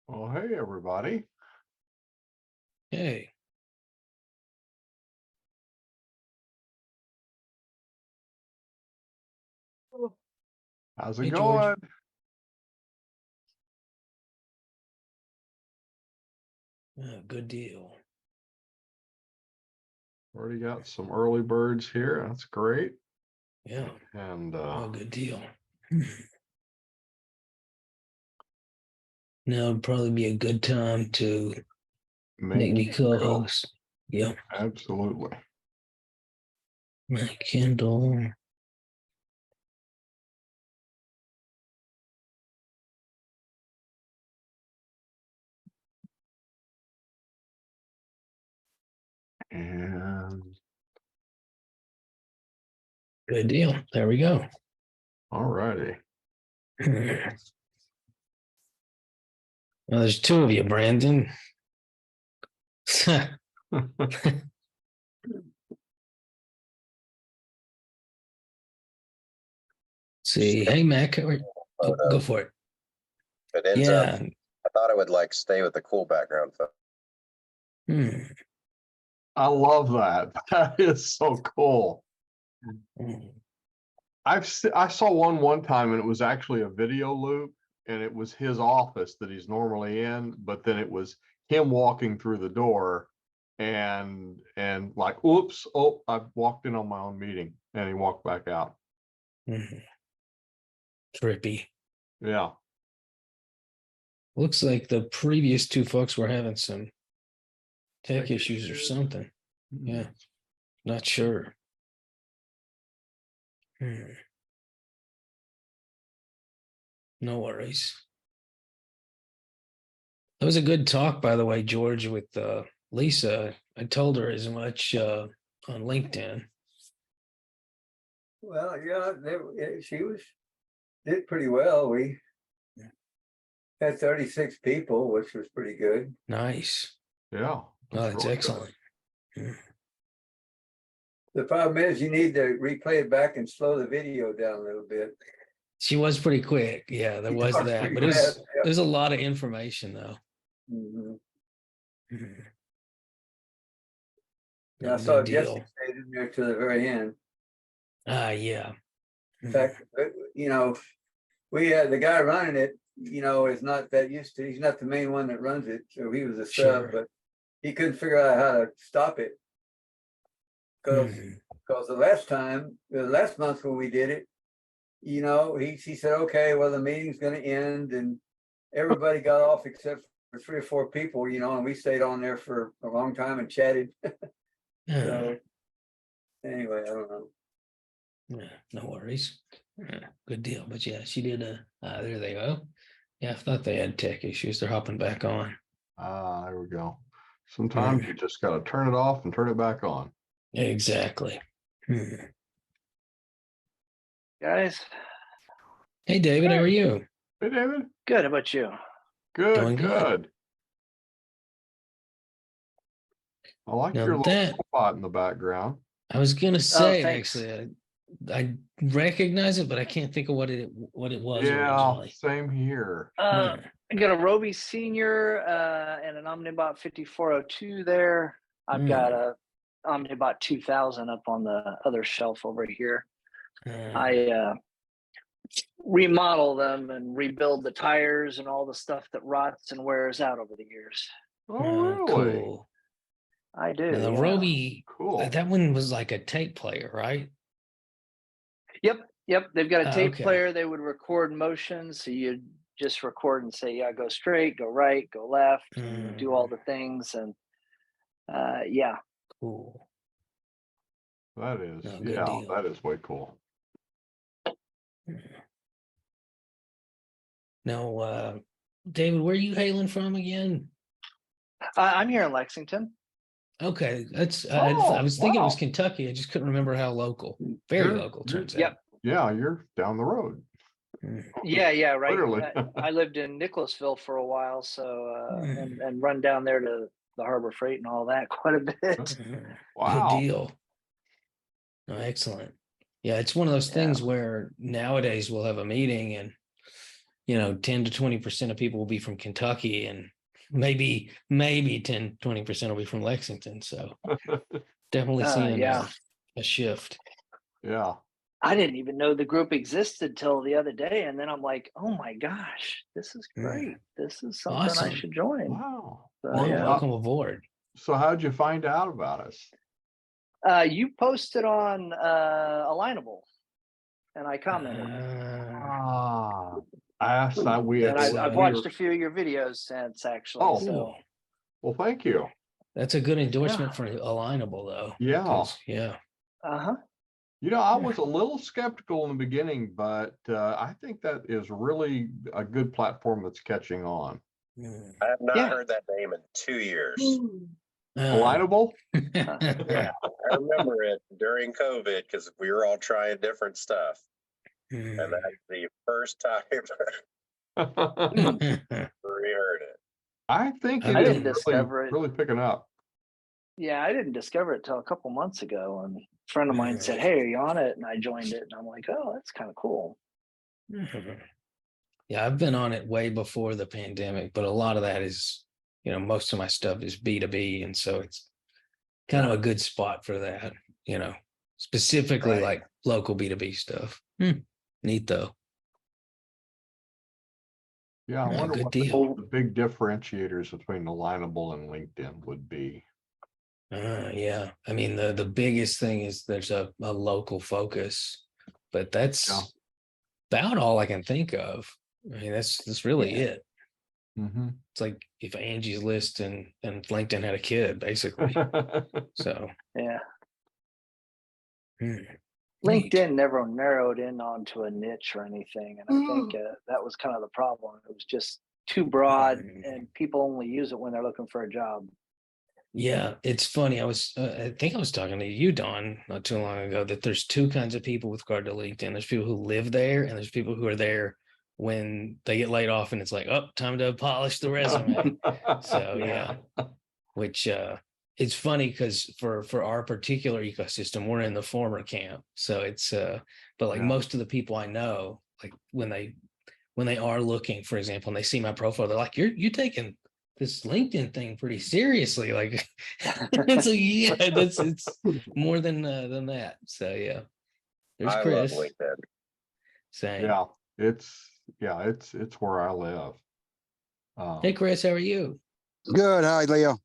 Well, hey, everybody. Hey, How's it hey, George. going? Good deal. Already got some early birds here. That's great. Yeah, And good deal. Now would probably be a good time to make me go. co-host. Yep, Absolutely. my Kindle. And Good deal. There we go. all righty. Well, there's two of you, Brandon. See, hey, Mac. Oh, go for it. It ends up, Yeah. I thought it would like stay with the cool background photo. I love that. That is so cool. I saw one time and it was actually a video loop and it was his office that he's normally in, but then it was him walking through the door and like, oops, oh, I walked in on my own meeting, and he walked back out. Trippy. Yeah. Looks like the previous two folks were having some tech issues or something. Yeah, not sure. No worries. That was a good talk, by the way, George, with Lisa. I told her as much on LinkedIn. Well, yeah, she did pretty well. We had 36 people, which was pretty good. Nice. Yeah. That's really excellent. The problem is you need to replay it back and slow the video down a little bit. She was pretty quick. Yeah, there was that. But there's a lot of information, though. Yeah, I saw Jesse stayed in there to the very end. Yeah. In fact, we had the guy running it, is not that used to, he's not the main one that runs it. So he was a sub, but he couldn't figure out how to stop it. Because the last month when we did it, he said, okay, well, the meeting's going to end, and everybody got off except for 3 or 4 people, and we stayed on there for a long time and chatted. So anyway, I don't know. Yeah, no worries. Good deal. But yeah, she did there they go. Yeah, I thought they had tech issues. They're hopping back on. There we go. Sometimes you just got to turn it off and turn it back on. Exactly. Guys. Hey, David, how are you? Hey, David. Good. How about you? Good. Doing good. I like your little spot in the background. I was gonna say, actually, I recognize it, but I can't think of what it was. Yeah, originally. Same here. I got a Roby Senior and an Omnibot 5402 there. I've got a Omnibot 2000 up on the other shelf over here. I remodel them and rebuild the tires and all the stuff that rots and wears out over the years. Oh, really? Cool. I do. Now, the Roby, cool. That one was like a tape player, right? Yep. They've got a tape player. They would record motion, so you'd just record and say, "Yeah, go straight, go right, go left, and do all the things." And yeah, cool. That is, that is way cool. Now, David, where are you hailing from again? I'm here in Lexington. Okay, that's. I was thinking it was Kentucky. I just couldn't remember how local. Very local, turns out. Yeah, you're down the road. Yeah, right. Literally. I lived in Nicholasville for a while, so and run down there to the Harbor Freight and all that quite a bit. Wow. Good deal. Oh, excellent. Yeah, it's one of those things where nowadays we'll have a meeting and 10 to 20% of people will be from Kentucky, and maybe 10, 20% will be from Lexington. So definitely seeing Yeah. a shift. Yeah. I didn't even know the group existed till the other day. And then I'm like, oh my gosh, this is Yeah. great. This is something I Awesome. should join. Wow. So, Well, yeah. welcome aboard. So how'd you find out about us? You posted on Alignable and I commented. Ah, we And That's, I've we watched a few of your videos since, actually. Oh, So cool. well, thank you. That's a good endorsement for Alignable, though. Yeah. 'cause, yeah. uh-huh. I was a little skeptical in the beginning, but I think that is really a good platform that's catching on. Mm. I have not Yeah. heard that name in 2 years. Alignable? Yeah, I remember it during COVID because we were all trying different stuff. And that's the first time I heard it. I think I it I is didn't really, discover it. really picking up. Yeah, I didn't discover it till a couple months ago. And a friend of mine said, hey, are you on it? And I joined it. And I'm like, oh, that's kind of cool. Yeah, I've been on it way before the pandemic, but a lot of that is, most of my stuff is B2B. And so it's kind of a good spot for that, specifically Right. like local B2B stuff. Neat though. Yeah, I Yeah, wonder good what deal. the big differentiators between Alignable and LinkedIn would be. Yeah. I mean, the biggest thing is there's a local focus, but that's Yeah. about all I can think of. I mean, that's really it. Mm-hmm. It's like if Angie's List and LinkedIn had a kid, basically. So Yeah. neat. LinkedIn never narrowed in onto a niche or anything. And I think that was kind of the problem. It was just too broad and people only use it when they're looking for a job. Yeah, it's funny. I think I was talking to you, Don, not too long ago, that there's two kinds of people with regard to LinkedIn. There's people who live there, and there's people who are there when they get laid off, and it's like, oh, time to polish the resume. So yeah, which it's funny because for our particular ecosystem, we're in the former camp. So it's but like Yeah. most of the people I know, like when they are looking, for example, and they see my profile, they're like, you're taking this LinkedIn thing pretty seriously. Like, so yeah, it's more than that. So yeah, there's I Chris. love LinkedIn. Same. Yeah, it's where I live. Hey, Chris, how are you? Good. Hi, Leo.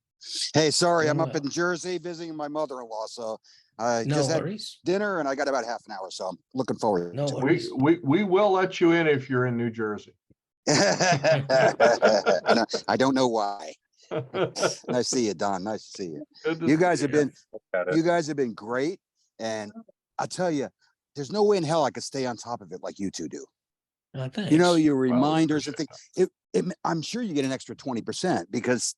Hey, sorry, Doing I'm up well. in Jersey visiting my mother-in-law. So I No just had worries. dinner and I got about half an hour. So I'm looking forward No to it. worries. We will let you in if you're in New Jersey. I don't know why. Nice to see you, Don. Nice to see you. You guys have been great. And I'll tell you, there's no way in hell I could stay on top of it like you two do. Thanks. Your reminders and things. I'm sure you get an extra 20% because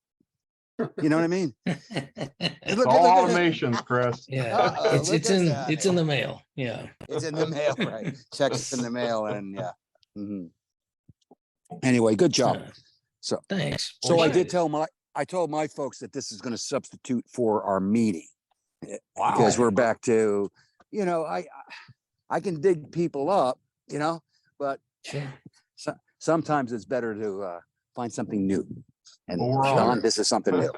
you know what I mean? It's all automations, Chris. Yeah, it's in the mail. Yeah, it's in the mail, right? Checks in the mail, and yeah. Anyway, good job. So thanks. So I Appreciate did it. I told my folks that this is going to substitute for our meeting Wow. because we're back to, I can dig people up, but Sure. sometimes it's better to find something new. And Well, we're Don, honored. this is something new.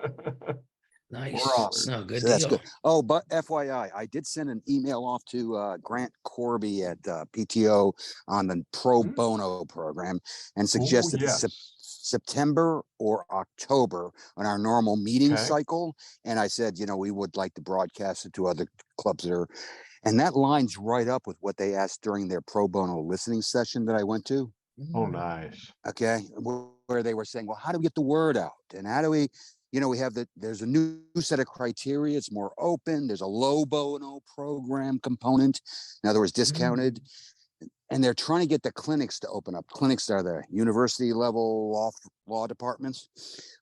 Nice. We're honored. No, good So that's deal. good. Oh, but FYI, I did send an email off to Grant Corby at PTO on the pro bono program and suggested yes. September or October on our normal meeting Okay. cycle. And I said, we would like to broadcast it to other clubs that are, and that lines right up with what they asked during their pro bono listening session that I went to. Oh, nice. Okay. Where they were saying, well, how do we get the word out? And how do we, we have there's a new set of criteria. It's more open. There's a low bono program component. In other words, discounted. And they're trying to get the clinics to open up. Clinics are the university level law departments,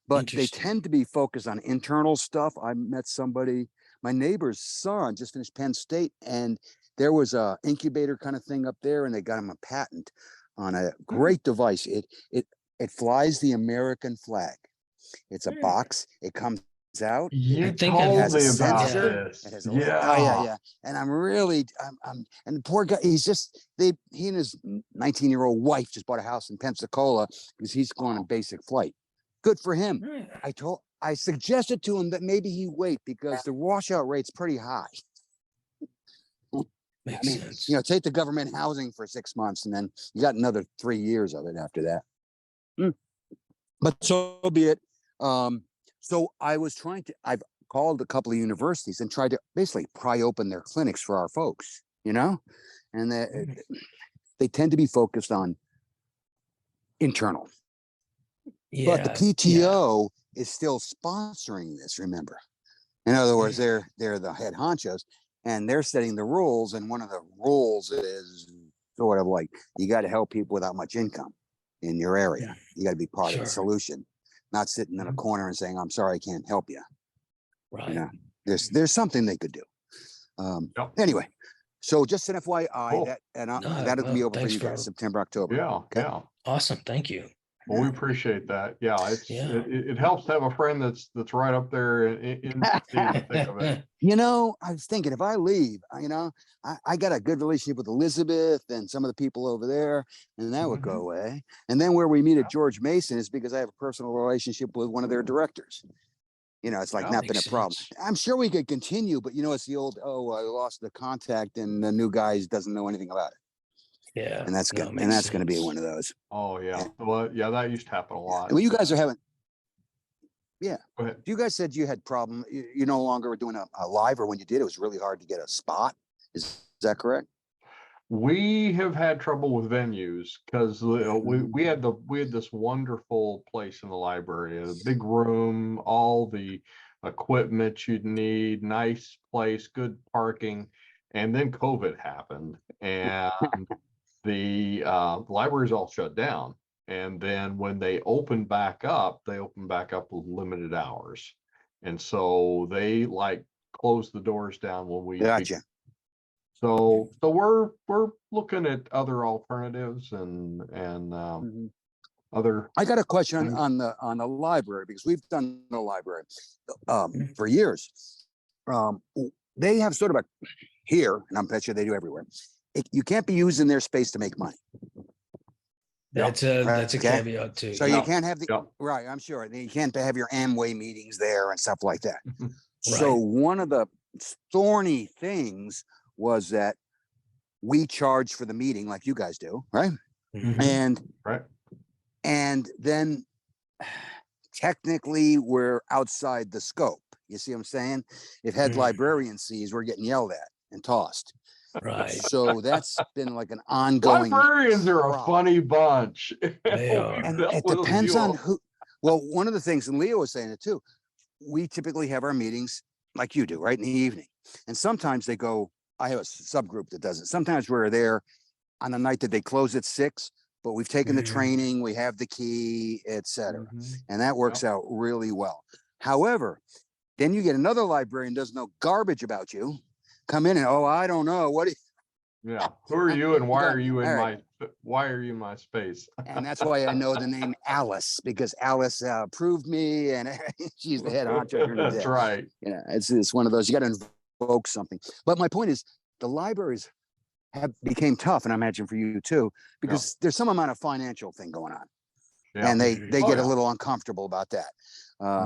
but they tend to be focused on internal stuff. I met somebody, my neighbor's son just finished Penn State, and there was a incubator kind of thing up there, and they got him a patent on a great device. It flies the American flag. It's a box. It comes out. You I think It I've- has told a me about sensor. this. It has a yeah. And I'm really, and the poor guy, he and his 19-year-old wife just bought a house in Pensacola because he's going on basic flight. Good for him. I suggested to him that maybe he wait because the washout rate's pretty high. Makes sense. You know, take the government housing for 6 months and then you got another 3 years of it after that. But so be it. So I've called a couple of universities and tried to basically pry open their clinics for our folks, you know, and they tend to be focused on internal. But the PTO is still sponsoring this, remember. In other words, they're the head honchos and they're setting the rules. And one of the rules is sort of like, you got to help people without much income in your area. You got to be part of the solution, not sitting in a corner and saying, I'm sorry, I can't help you. Right. You know, there's something they could do. Anyway, so just an FYI that'll be over for you guys, September, October. Yeah. Awesome. Thank you. Well, we appreciate that. Yeah, it helps to have a friend that's right up there in the thick of it. You know, I was thinking if I leave, you know, I got a good relationship with Elizabeth and some of the people over there, and that would go away. And then where we meet at George Mason is because I have a personal relationship with one of their directors. You know, it's like not been a problem. I'm sure we could continue, but you know, it's the old, I lost the contact and the new guy doesn't know anything about it. Yeah. And that's good. And that's going to be one of those. Oh yeah. Well, yeah, that used to happen a lot. Well, you guys are having, go ahead. You guys said you had problem. You no longer were doing a live, or when you did, it was really hard to get a spot. Is that correct? We have had trouble with venues because we had this wonderful place in the library, a big room, all the equipment you'd need, nice place, good parking, and then COVID happened and the libraries all shut down. And then when they opened back up with limited hours, and so they like closed the doors down when we Gotcha. So we're looking at other alternatives and other. I got a question on the library because we've done the library for years. They have sort of a here, and I'm bet you they do everywhere. You can't be using their space to make money. That's a caveat too. So you can't have right. I'm sure you can't have your Amway meetings there and stuff like that. So one of the thorny things was that we charge for the meeting like you guys do, right? And then technically we're outside the scope. You see what I'm saying? If head librarian sees, we're getting yelled at and tossed. Right. So that's been like an ongoing. Librarians are a funny bunch. They are. And it depends on who. Well, one of the things, and Leo was saying it too, we typically have our meetings like you do, right, in the evening. And sometimes they go, I have a subgroup that does it. Sometimes we're there on the night that they close at 6, but we've taken the training, we have the key, etc. And that works out really well. However, then you get another librarian doesn't know garbage about you, come in and, I don't know. What do you, who are you and why are you in my space? And that's why I know the name Alice, because Alice approved me and she's the head honcho. That's right. You know, it's one of those, you got to invoke something. But my point is the libraries became tough, and I imagine for you too, because there's some amount of financial thing going on. And they get a little uncomfortable about that.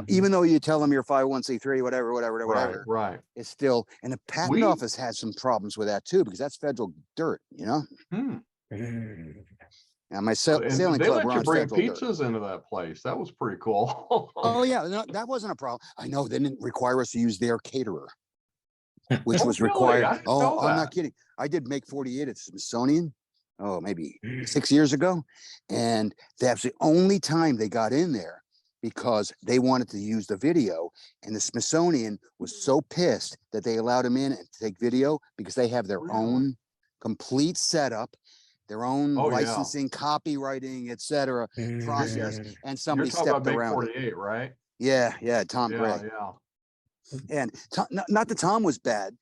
Even though you tell them you're 501c3, whatever, right. It's still, and the patent office has some problems with that too, because that's federal dirt, you know? And my sailing they club let you runs bring federal pizzas dirt. into that place. That was pretty cool. Oh yeah, no, that wasn't a problem. I know they didn't require us to use their caterer, which was required. I'm not kidding. I did Make 48 at Smithsonian. Maybe 6 years ago. And that's the only time they got in there because they wanted to use the video. And the Smithsonian was so pissed that they allowed them in and take video because they have their own complete setup, their own licensing, copywriting, etc. process. And somebody stepped around. Make 48, right? Yeah, Tom Gray. And not that Tom was bad.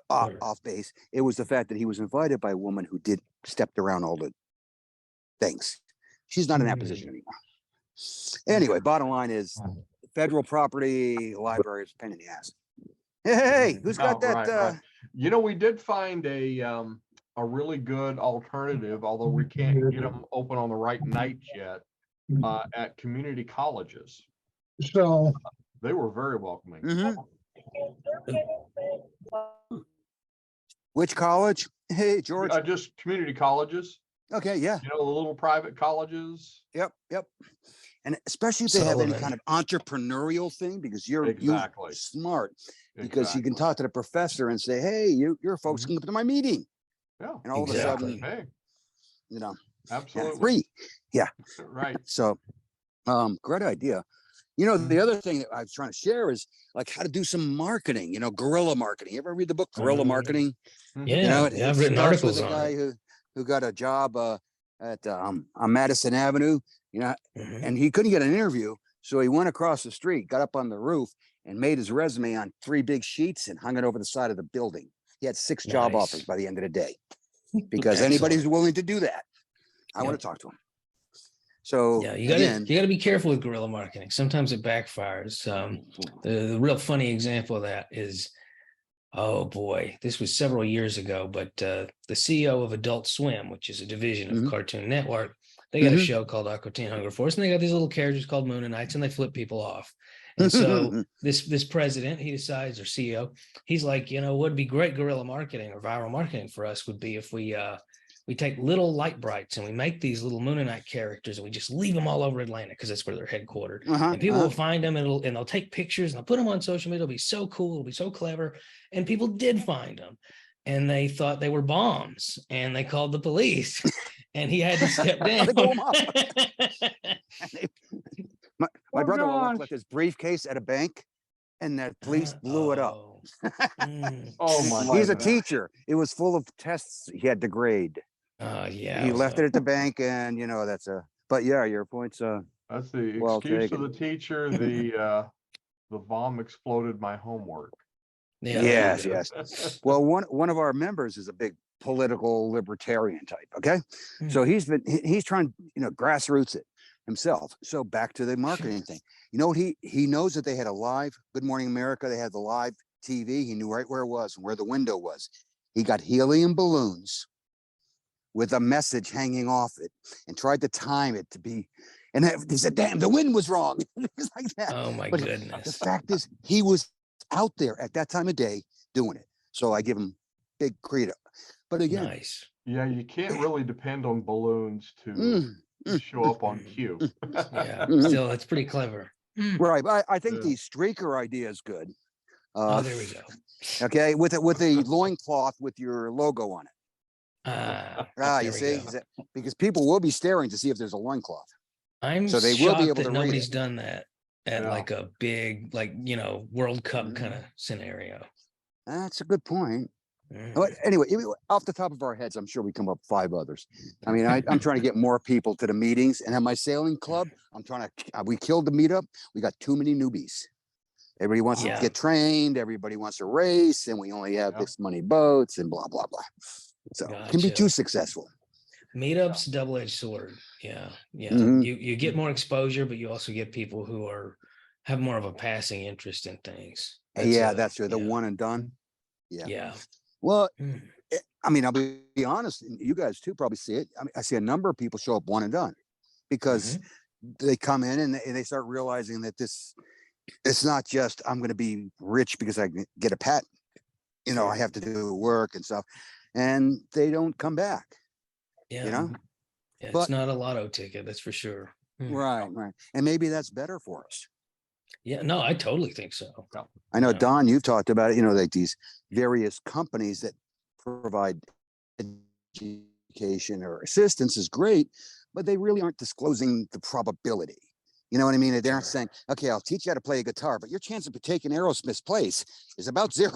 Off base. It was the fact that he was invited by a woman who stepped around all the things. She's not in that position anymore. Anyway, bottom line is federal property library is a pain in the ass. Hey, who's got Oh, that? right. You know, we did find a really good alternative, although we can't get them open on the right nights yet, at community colleges. So They were very welcoming. Mhm. Which college? Hey, George. Just community colleges, Okay, yeah. you know, the little private colleges. Yep. And especially if they have any Sullivan. kind of entrepreneurial thing, because you're Exactly. smart, because you can Exactly. talk to the professor and say, hey, your folks can come to my meeting. Yeah. And all Exactly. of a sudden, Hey, you know, absolutely. free. Right. So, great idea. You know, the other thing that I was trying to share is like how to do some marketing, you know, guerrilla marketing. You ever read the book Guerrilla Marketing? Yeah, You know, yeah, I've written starts with articles a on guy it. who got a job at on Madison Avenue, you know, Mhm. and he couldn't get an interview. So he went across the street, got up on the roof and made his resume on 3 big sheets and hung it over the side of the building. He had 6 job Nice. offers by the end of the day, because Excellent. anybody who's willing to do that, I want Yep. to talk to him. So Yeah, again, you gotta be careful with guerrilla marketing. Sometimes it backfires. The real funny example of that is, oh boy, this was several years ago, but the CEO of Adult Swim, which is a division of Mhm. Cartoon Network, they got a Mhm. show called Aqua Teen Hunger Force, and they got these little characters called Moonanites, and they flip people off. And so this president, he decides, or CEO, he's like, you know, what'd be great guerrilla marketing or viral marketing for us would be if we take little light brights and we make these little Moonanite characters and we just leave them all over Atlanta because that's where they're headquartered. And people will find them and they'll take pictures and they'll put them on social media. It'll be so cool. It'll be so clever. And people did find them and they thought they were bombs and they called the police and he had to step down. They blew 'em up. My Oh, brother-in-law gosh. left his briefcase at a bank and the police blew it up. Oh. Mm. Oh, my He's a goodness. teacher. It was full of tests he had to grade. Yeah. He left it at the bank, and you know but yeah, your point's That's the well excuse taken. of the teacher. The bomb exploded my homework. Yeah, there Yes, you go. yes. Well, one of our members is a big political libertarian type. Okay, so he's trying, you know, grassroots it himself. So back to the marketing thing. You know what, he knows that they had a live Good Morning America. They had the live TV. He knew right where it was and where the window was. He got helium balloons with a message hanging off it and tried to time it to be, and he said, damn, the wind was wrong. It was like that. Oh my But the goodness. fact is, he was out there at that time of day doing it. So I give him big credit. But again, Nice. Yeah, you can't really depend on balloons to show up on cue. Yeah, Mhm. still, that's pretty clever. right. But I think Yeah. the streaker idea is good. Oh, there we go. Okay, with a loincloth with your logo on it. There You we see, go. because people will be staring to see if there's a loincloth. I'm So they will be shocked able that to read nobody's it. done that at Yeah. like a big, like, you know, World Cup Mhm. kind of scenario. That's a good point. Mm. But anyway, off the top of our heads, I'm sure we come up with 5 others. I mean, I'm trying to get more people to the meetings, and at my sailing club, I'm trying to. We killed the meetup. We got too many newbies. Everybody wants Yeah. to get trained. Everybody wants to race, and we only have Yeah. this many boats, and blah blah blah. So it can be Gotcha. too successful. Meetups, double-edged sword. Yeah, yeah. Mhm. You get more exposure, but you also get people who have more of a passing interest in things. That's true. The yeah. one and done. Yeah. Yeah. Well, Mm. I mean, I'll be honest, and you guys too probably see it. I mean, I see a number of people show up one and done because they come in and they start realizing that it's not just I'm going to be rich because I can get a pet. You know, I have to do work and stuff, and they don't come back. Yeah. You know, Yeah, but- it's not a lotto ticket, that's for sure. right, and maybe that's better for us. Yeah, no, I totally think so. I know, Yeah. Don, you've talked about it. You know, like these various companies that provide education or assistance is great, but they really aren't disclosing the probability. You know what I mean? They aren't Sure. saying, okay, I'll teach you how to play a guitar, but your chance of taking Aerosmith's place is about 0.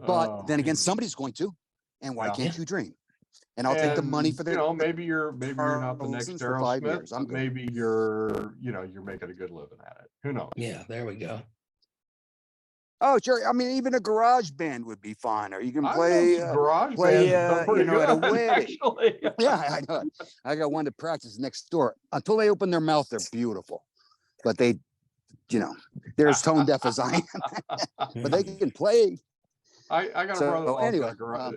But then again, somebody's going to, and why Yeah. can't you dream? And I'll take the money for the, you know, maybe you're not the next lessons for 5 Aerosmith, years. I'm but good. maybe you're making a good living at it. Who knows? Yeah, there we go. Oh, sure. I mean, even a garage band would be fine, or you can I know play, some garage play, bands done pretty at a good, wedding. actually. Yeah, I know. I got one to practice next door. Until they open their mouth, they're beautiful. But they, they're as tone deaf as I am. But they can play. I got a So, brother anyway,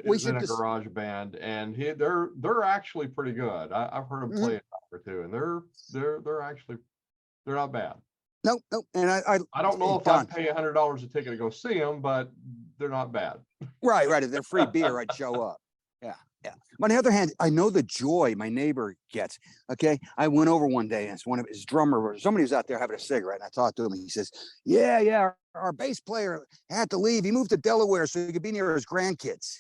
we is in should a just- garage band, and they're actually pretty good. I've heard them play a time or two, and they're actually they're not bad. Nope. And I don't know if Don, I'd pay $100 a ticket to go see them, but they're not bad. right. If they're free beer, I'd show up. Yeah. On the other hand, I know the joy my neighbor gets. Okay. I went over one day and it's one of his drummer, somebody was out there having a cigarette, and I talked to him and he says, yeah, our bass player had to leave. He moved to Delaware so he could be near his grandkids.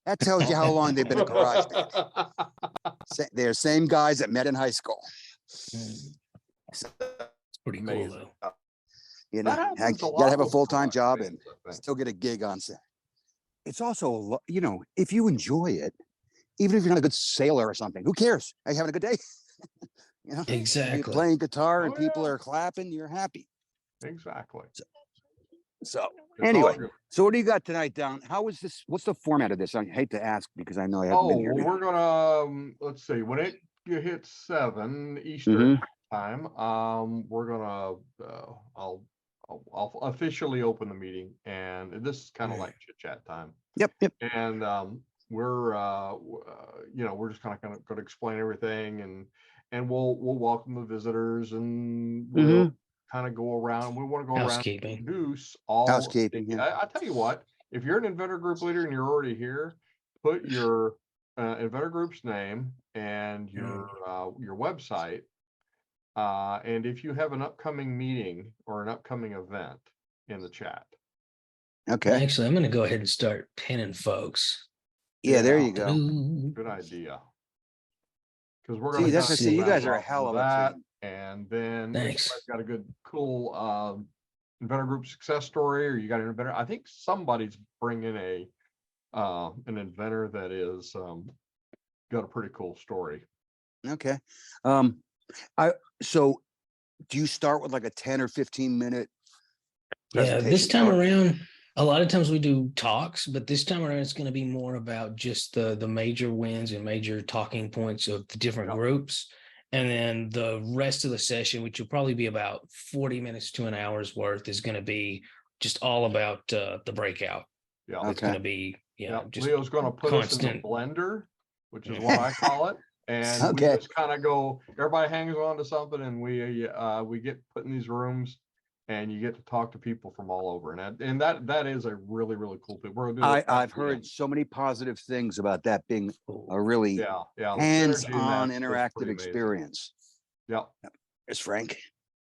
That tells you how long they've been a garage band. They're same guys that met in high school. It's pretty cool Amazing. though. You That know, happens a you lot gotta have a with full-time garage job bands, and I think. still get a gig on set. It's also, if you enjoy it, even if you're not a good sailor or something, who cares? Are you having a good day? You're Exactly. playing guitar and Oh, people yeah. are clapping, you're happy. Exactly. So It's anyway, all good. so what do you got tonight, Don? How is this? What's the format of this? I hate to ask because I know I haven't Oh, been here. well, we're gonna, let's see, when it hits 7 Eastern time, we're gonna, I'll officially open the meeting, and this is kind of like chit chat time. Yep. And we're we're just kind of going to explain everything, and we'll welcome the visitors, and we'll kind of go around. We want to go around and Housekeeping. introduce all. Housekeeping, yeah. I tell you what, if you're an Inventor Group leader and you're already here, put your Inventor Group's name and your website, and if you have an upcoming meeting or an upcoming event, in the chat. Okay. Actually, I'm going to go ahead and start pinning folks. Yeah, there you go. Good idea. Because we're See, going to you guys are a hell of a team. and then Thanks. if somebody's got a good, cool Inventor Group success story, or you got an inventor. I think somebody's bringing an inventor that is got a pretty cool story. Okay. So do you start with like a 10 or 15 minute Yeah, this presentation? time around, a lot of times we do talks, but this time around it's going to be more about just the major wins and major talking points of the different groups. And then the rest of the session, which will probably be about 40 minutes to an hour's worth, is going to be just all about the breakout. Yeah. It's going to be, just Leo's going to put us in the blender, which is what I call it. And we just kind of go, everybody hangs on to something, and we get put in these rooms, and you get to talk to people from all over. And that is a really, really cool thing. I've heard so many positive things about that being a really hands-on interactive experience. Yep. There's Frank.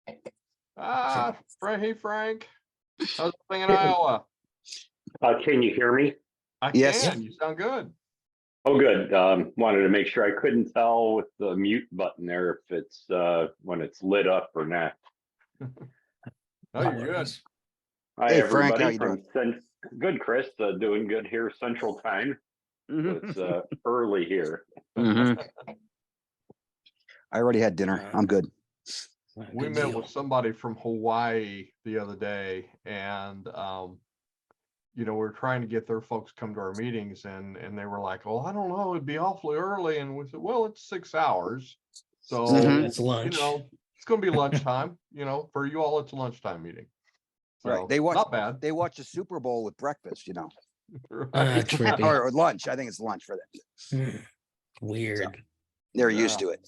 Hey, Frank. How's the thing in Iowa? Can you hear me? I Yes. can. You sound good. Oh, good. Wanted to make sure. I couldn't tell with the mute button there if it's when it's lit up or not. Oh, you're good. Hi, Hey, everybody. Frank, how you doing? Good, Chris. Doing good here, Central Time. It's early here. I already had dinner. I'm good. We met with somebody from Hawaii the other day, and we're trying to get their folks come to our meetings, and they were like, "Oh, I don't know, it'd be awfully early." And we said, "Well, it's 6 hours, so it's lunch. It's going to be lunchtime. For you all, it's a lunchtime meeting." So, Right. They watch. Not bad. They watch the Super Bowl with breakfast. Right. Trippy. or lunch. I think it's lunch for them. Weird. So, they're used to it.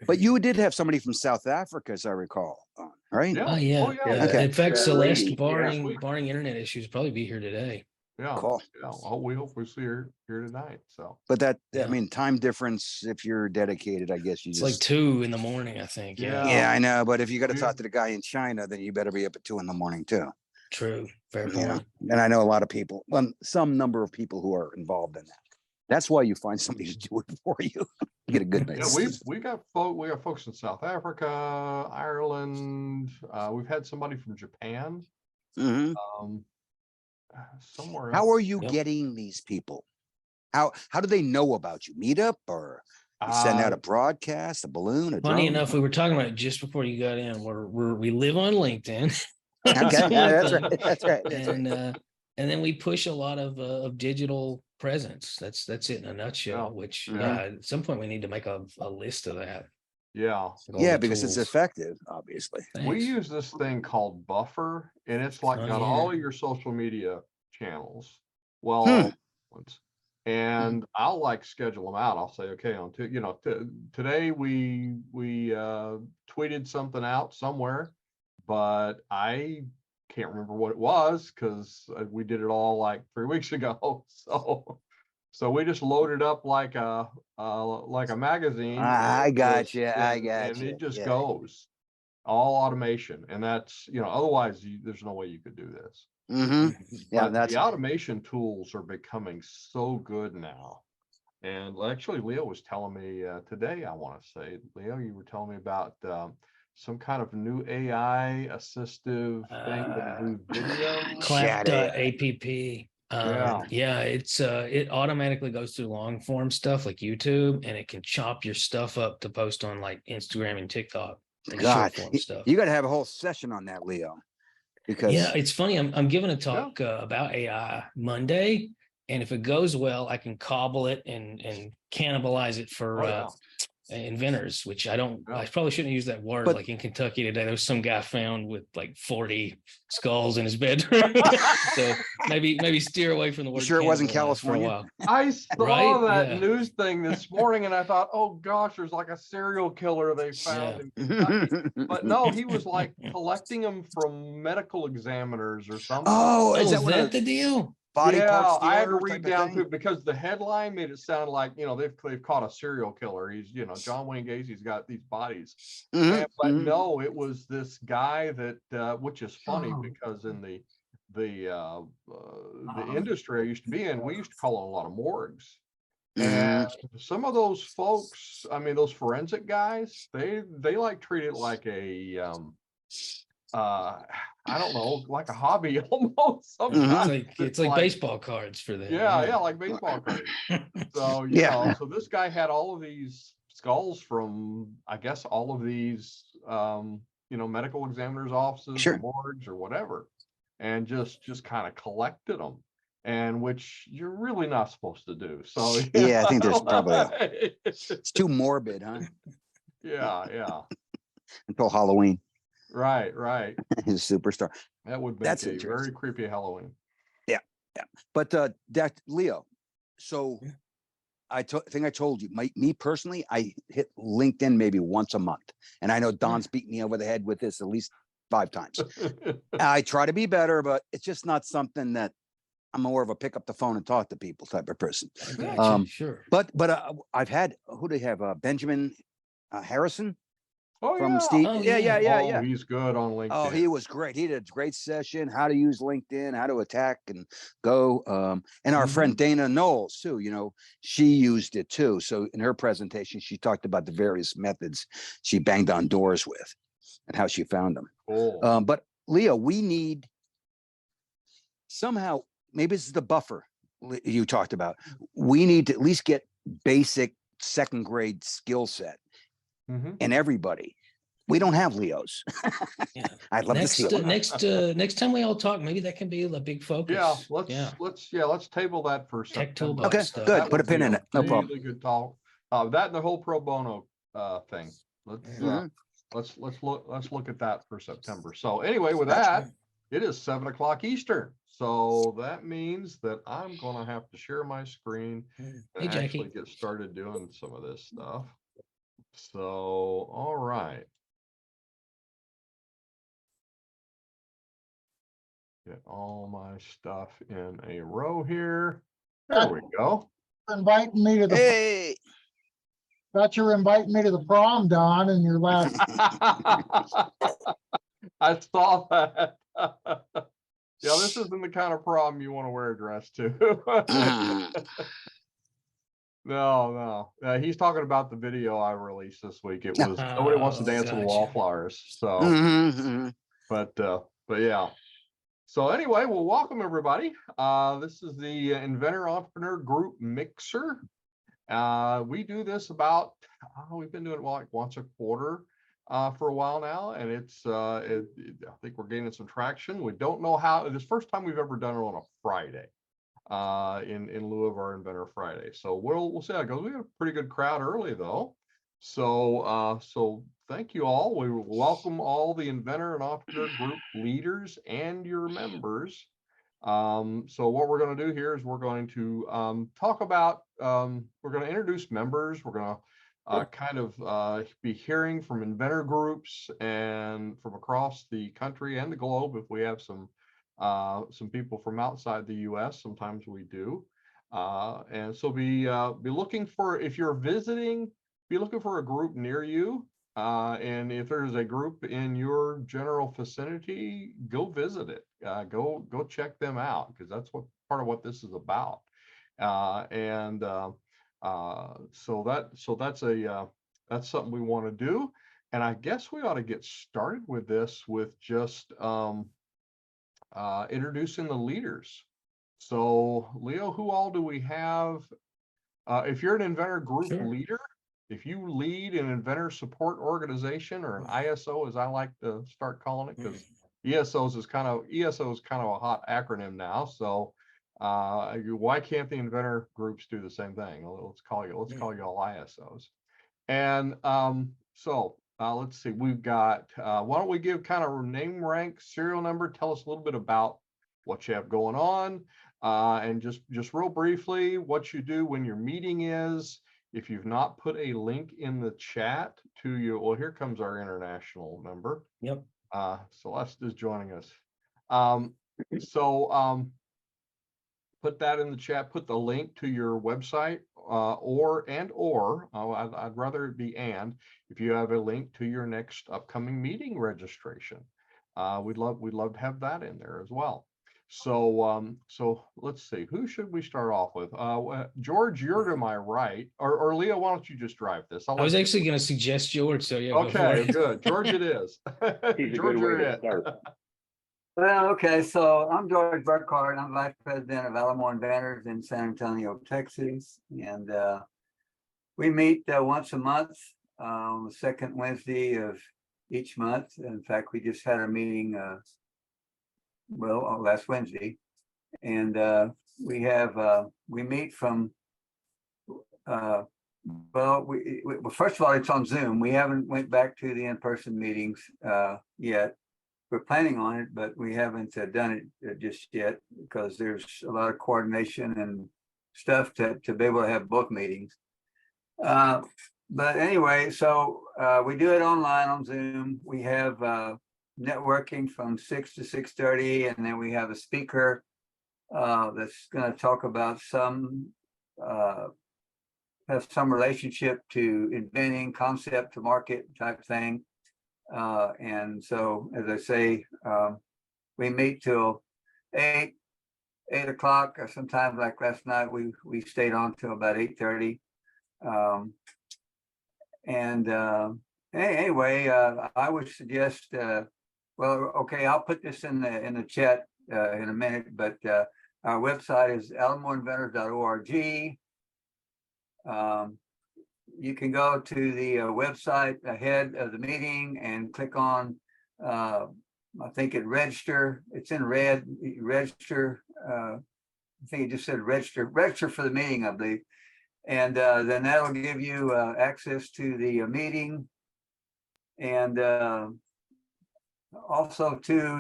But you did have somebody from South Africa, as I recall, right? Oh yeah. Okay. In fact, That Celeste, lady, barring internet issues, probably be here today. Yeah. Cool. Yeah. Oh, we hope we see her here tonight. So. But I mean, time difference. If you're dedicated, I guess It's like 2 in the morning, I think. Yeah, I know. But if you got to talk to the guy in China, then you better be up at 2 a.m. too. True. Fair point. And I know a lot of people. Well, some number of people who are involved in that. That's why you find somebody to do it for you. You get a good night's sleep. We got folks in South Africa, Ireland. We've had somebody from Japan. Somewhere else. How are you getting these people? How do they know about you? Meetup, or you send out a broadcast, a balloon, a Funny drone? enough, we were talking about it just before you got in. We live on LinkedIn. Okay, yeah, that's one right. That's right. That's right. and then we push a lot of digital presence. That's it in a nutshell. Yeah. Which Yeah. at some point we need to make a list of that. Yeah. Like all Yeah, the because it's tools. effective, obviously. We Thanks. use this thing called Buffer, and it's like Oh, got yeah. all of your social media channels. Hmm. Well, and I'll like schedule them out. I'll say, okay, on today we tweeted something out somewhere, but I can't remember what it was because we did it all like 3 weeks ago. So we just loaded up like a magazine. I and got you. I and got you. it just Yeah. goes all automation, and that's otherwise there's no way you could do this. Mm-hmm. Yeah, But that's the automation tools are becoming so good now. And actually, Leo was telling me today, I want to say, Leo, you were telling me about some kind of new AI assistive thing that do video. Chat AI. Clap.app. Yeah. Yeah, it's it automatically goes through long form stuff like YouTube, and it can chop your stuff up to post on like Instagram and TikTok and God, short form stuff. you got to have a whole session on that, Leo. Because Yeah, it's funny. I'm giving a talk about AI Monday, and if it goes well, I can cobble it and cannibalize it for inventors, which I probably shouldn't use that word. But- like in Kentucky today, there was some guy found with like 40 skulls in his bedroom. So maybe steer away from the word. sure it wasn't cannibalize California? for a while. I saw Right? that Yeah. news thing this morning, and I thought, oh gosh, there's like a serial killer they found in Kentucky. But no, he was like collecting them from medical examiners or something. Oh, is Oh, that is one that of the deal? body Yeah, parts? I had to dealer read type of down thing? to it because the headline made it sound like they've caught a serial killer. He's John Wayne Gacy's got these bodies, Mhm, but mhm. no, it was this guy that which is funny because in the industry I used to be in, we used to call on a lot of morgues. And some of those folks, I mean, those forensic guys, they like treat it like a I don't know, like a hobby almost sometimes. It's like baseball cards for them. Yeah, like baseball cards. So, Yeah. so this guy had all of these skulls from, I guess, all of these, medical examiners' offices, Sure. or morgues, or whatever, and just kind of collected them, and which you're really not supposed to do. So, Yeah, I think there's probably it's too morbid, huh? yeah, Until Halloween, right. he's a superstar. That would make That's a interesting. very creepy Halloween. Yeah. But that Leo, so I think I told you, me personally, I hit LinkedIn maybe once a month, and I know Don's beat me over the head with this at least 5 times. I try to be better, but it's just not something that I'm more of a pick up the phone and talk to people type of person. I got you, sure. But I've had, who do they have? Benjamin Harrison from yeah. Steve. Oh, Yeah. Oh, he's good on LinkedIn. Oh, he was great. He did a great session, how to use LinkedIn, how to attack and go. And our friend Dana Knowles too, she used it too. So in her presentation, she talked about the various methods she banged on doors with and how she found them. Cool. But Leo, we need somehow, maybe this is the buffer you talked about. We need to at least get basic 2nd grade skill set in everybody. We don't have Leos. Yeah. I'd love to see one. Next time we all talk, maybe that can be a big focus. Yeah, let's table that for Tech September. toolbox Okay, stuff. good. That Put a would pin be in it. No really problem. good talk. That and the whole pro bono thing. Let's look at that for September. So anyway, with that, it is 7:00 Eastern. So that means that I'm gonna have to share my screen and actually get started doing some of this stuff. So all right. Get all my stuff in a row here. There we go. Inviting me to the, Hey. thought you were inviting me to the prom, Don, in your last. I saw that. Yeah, this isn't the kind of prom you want to wear a dress to. No. He's talking about the video I released this week. It was Nobody Wants to Dance with the Wallflowers. So, but yeah. So anyway, well, welcome everybody. This is the Inventor Entrepreneur Group Mixer. We do this about, we've been doing it like once a quarter. for a while now, and I think we're gaining some traction. We don't know how. This first time we've ever done it on a Friday, in lieu of our Inventor Friday. So we'll see how it goes. We have a pretty good crowd early though. So thank you all. We welcome all the Inventor and Entrepreneur Group leaders and your members. So what we're going to do here is we're going to talk about, we're going to introduce members. We're going to kind of be hearing from Inventor groups and from across the country and the globe. If we have some people from outside the US, sometimes we do. And so be looking for, if you're visiting, be looking for a group near you. And if there's a group in your general vicinity, go visit it. Go check them out, because that's what part of what this is about. So that's something we want to do. And I guess we ought to get started with this with just introducing the leaders. So Leo, who all do we have? If you're an Inventor Group leader, if you lead an Inventor support organization, or an ISO, as I like to start calling it, because ESO is kind of a hot acronym now. So why can't the Inventor groups do the same thing? Let's call you all ISOs. And so let's see, we've got, why don't we give kind of name, rank, serial number, tell us a little bit about what you have going on, and just real briefly what you do when your meeting is. If you've not put a link in the chat to you, well, here comes our international member. Yep. Celeste is joining us. Put that in the chat, put the link to your website, or I'd rather it be and, if you have a link to your next upcoming meeting registration. We'd love to have that in there as well. So let's see, who should we start off with? George, you're to my right, or Leo, why don't you just drive this? I was actually going to suggest George, so yeah. Okay, good. George it is. He's a George, good way you're to it. start. Well, okay, so I'm George Burkhardt. I'm Vice President of Alamo Inventors in San Antonio, Texas. And we meet once a month, the second Wednesday of each month. In fact, we just had a meeting, last Wednesday. And we meet from, first of all, it's on Zoom. We haven't went back to the in-person meetings yet. We're planning on it, but we haven't done it just yet, because there's a lot of coordination and stuff to be able to have both meetings. But anyway, so we do it online on Zoom. We have networking from 6 to 6:30, and then we have a speaker that's going to talk about have some relationship to inventing, concept to market type thing. And so, as I say, we meet till 8 o'clock, or sometimes like last night, we stayed on till about 8:30. Anyway, I would suggest, okay, I'll put this in the chat in a minute, but our website is alamoinventors.org. You can go to the website ahead of the meeting and click on, I think it register. It's in red, register. I think it just said register for the meeting, I believe. And then that'll give you access to the meeting. And also too,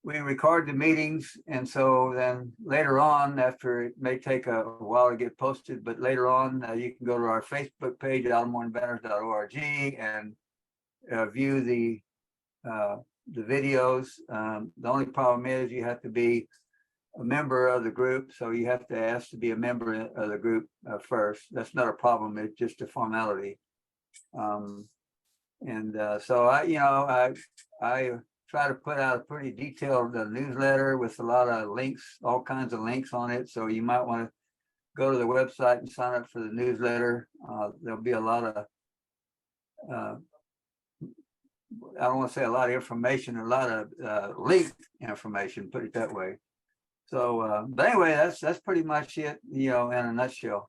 we record the meetings, and so then later on, after it may take a while to get posted, but later on you can go to our Facebook page at alamoinventors.org and view the videos. The only problem is you have to be a member of the group, so you have to ask to be a member of the group first. That's not a problem, it's just a formality. So I try to put out a pretty detailed newsletter with a lot of links, all kinds of links on it. So you might want to go to the website and sign up for the newsletter. There'll be a lot of, I don't want to say a lot of information, a lot of linked information, put it that way. So, but anyway, that's pretty much it, in a nutshell.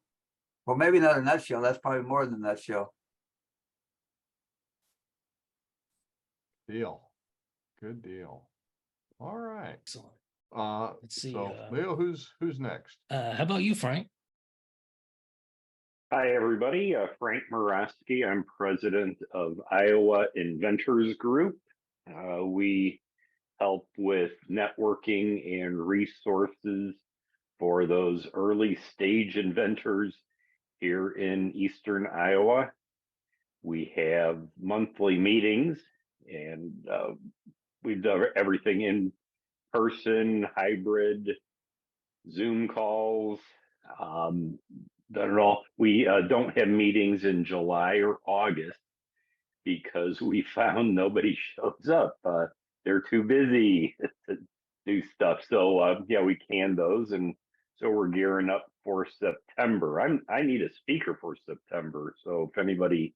Well, maybe not a nutshell. That's probably more than a nutshell. deal. Good deal. All right. Excellent. Let's see, So Leo, who's next? How about you, Frank? Hi, everybody. Frank Moraski. I'm president of Iowa Inventors Group. We help with networking and resources for those early stage inventors here in Eastern Iowa. We have monthly meetings, and we've done everything in person, hybrid, Zoom calls, done it all. We don't have meetings in July or August because we found nobody shows up. They're too busy to do stuff. So yeah, we canned those, and so we're gearing up for September. I need a speaker for September. So if anybody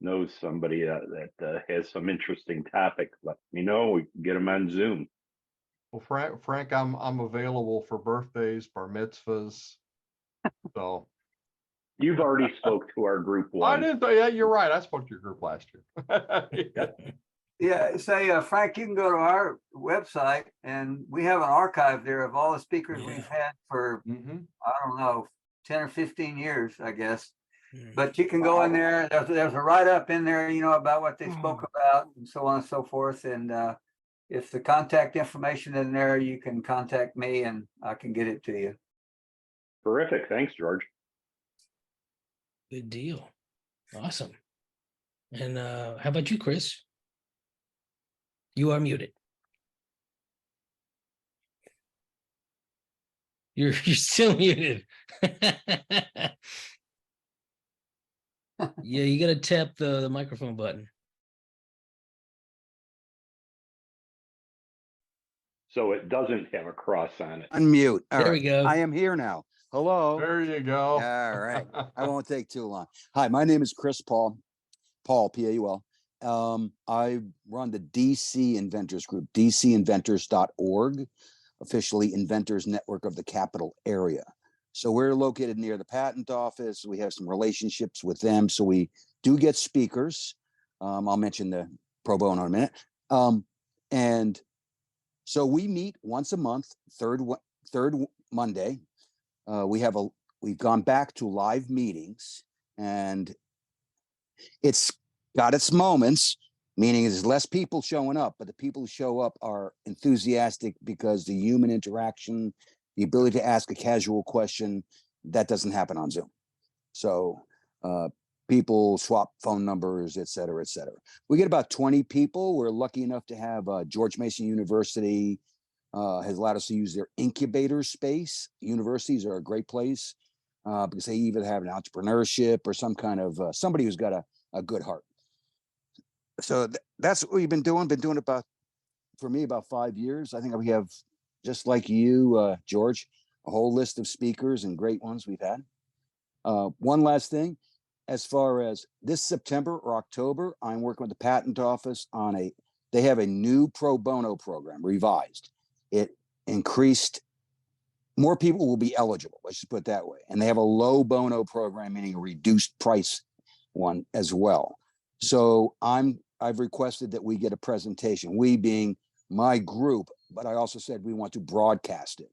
knows somebody that has some interesting topic, let me know. We can get them on Zoom. Well, Frank, I'm available for birthdays, bar mitzvahs. So You've already spoke to our group I once. didn't. Yeah, you're right. I spoke to your group last year. Yeah, say, Frank, you can go to our website and we have an archive there of all the speakers we've had for, I don't know, 10 or 15 years, I guess. But you can go in there, there's a write-up in there, you know, about what they spoke about and so on and so forth. And if the contact information in there, you can contact me and I can get it to you. Terrific. Thanks, George. Good deal. Awesome. And how about you, Chris? You are muted. You're still muted. Yeah, you gotta tap the microphone button. So it doesn't have a cross on it. Unmute. All There right. we go. I am here now. Hello. There you go. All right. I won't take too long. Hi, my name is Chris Paul, P-A-U-L. I run the DC Inventors Group, dcinventors.org, officially Inventors Network of the Capital Area. So we're located near the patent office. We have some relationships with them. So we do get speakers. I'll mention the pro bono in a minute. And so we meet once a month, third Monday. We've gone back to live meetings, and it's got its moments, meaning there's less people showing up, but the people who show up are enthusiastic because the human interaction, the ability to ask a casual question, that doesn't happen on Zoom. So people swap phone numbers, et cetera, et cetera. We get about 20 people. We're lucky enough to have George Mason University has allowed us to use their incubator space. Universities are a great place because they either have an entrepreneurship or some kind of somebody who's got a good heart. So that's what we've been doing. Been doing it for me about 5 years. I think we have, just like you, George, a whole list of speakers and great ones we've had. One last thing, as far as this September or October, I'm working with the patent office on they have a new pro bono program, revised. It increased, more people will be eligible, let's just put it that way. And they have a low bono program, meaning a reduced price one as well. So I've requested that we get a presentation, we being my group, but I also said we want to broadcast it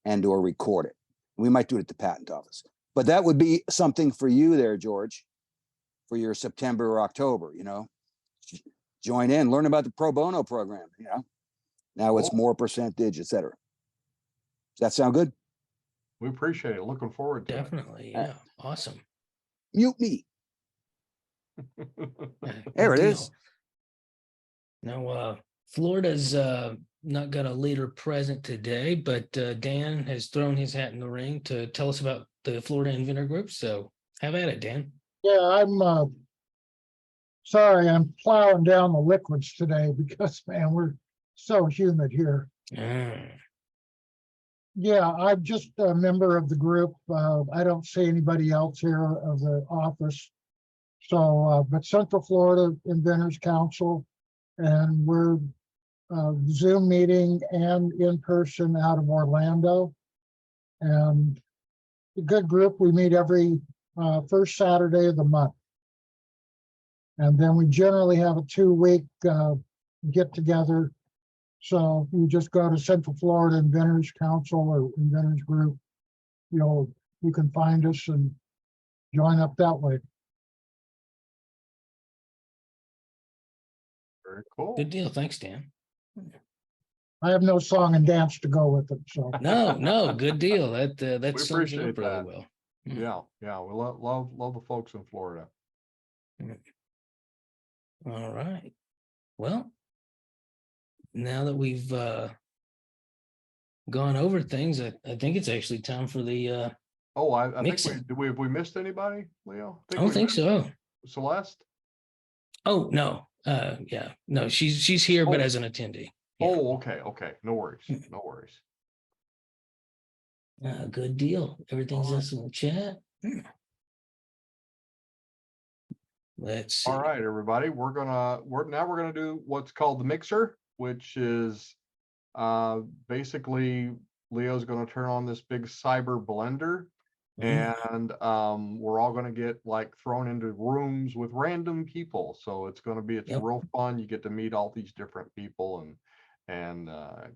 and or record it. We might do it at the patent office, but that would be something for you there, George, for your September or October, you know, join in, learn about the pro bono program, you know, now it's more percentage, et cetera. Does that sound good? We appreciate it. Looking forward to Definitely. Yeah. Awesome. Mute me. it. There it Good is. deal. Now, Florida's not got a leader present today, but Dan has thrown his hat in the ring to tell us about the Florida Inventor Group. So have at it, Dan. Yeah, I'm sorry, I'm plowing down the liquids today because, man, we're so humid here. Yeah, I'm just a member of the group. I don't see anybody else here of the office. So, but Central Florida Inventors Council, and we're Zoom meeting and in person out of Orlando. And a good group. We meet every first Saturday of the month. And then we generally have a 2-week get together. So you just go to Central Florida Inventors Council or Inventors Group. You can find us and join up that way. Very cool. Good deal. Thanks, Dan. I have no song and dance to go with it, so. No, good deal. That We sums it appreciate up really that. well. Yeah. We love the folks in Florida. All right. Well, now that we've gone over things, I think it's actually time for the Oh, I think mixing. have we missed anybody, Leo? I don't think so. Celeste? Oh, no. Yeah. No, she's here, but Oh. as an attendee. Yeah. Oh, okay. No worries. No worries. Good deal. Everything's All right. in the chat. Let's see. All right, everybody. We're gonna do what's called the mixer, which is basically Leo's gonna turn on this big cyber blender, and we're all gonna get like thrown into rooms with random people. So it's real fun. You get to meet all these different people, and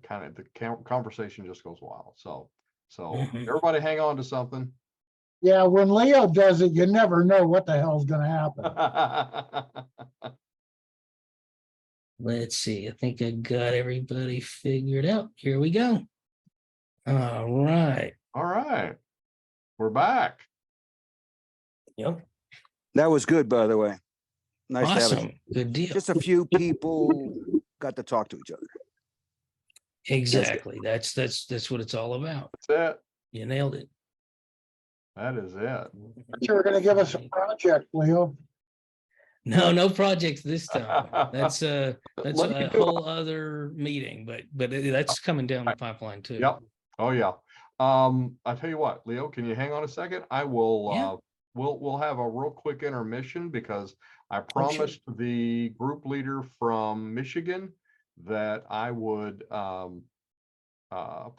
kind of the conversation just goes wild. So everybody hang on to something. Yeah, when Leo does it, you never know what the hell's gonna happen. Let's see. I think I got everybody figured out. Here we go. All right. All right. We're back. Yep. That was good, by the way. Nice to have Awesome. Good deal. just a few people got to talk to each other. Exactly. That's what it's all about. That's it. You nailed it. That is it. You're gonna give us a project, Leo. No projects this time. That's a Let me do whole other meeting, but that's coming down the pipeline too. Yep. Oh yeah. I tell you what, Leo, can you hang on a second? I will. Yeah. We'll have a real quick intermission because I Oh, sure. promised the group leader from Michigan that I would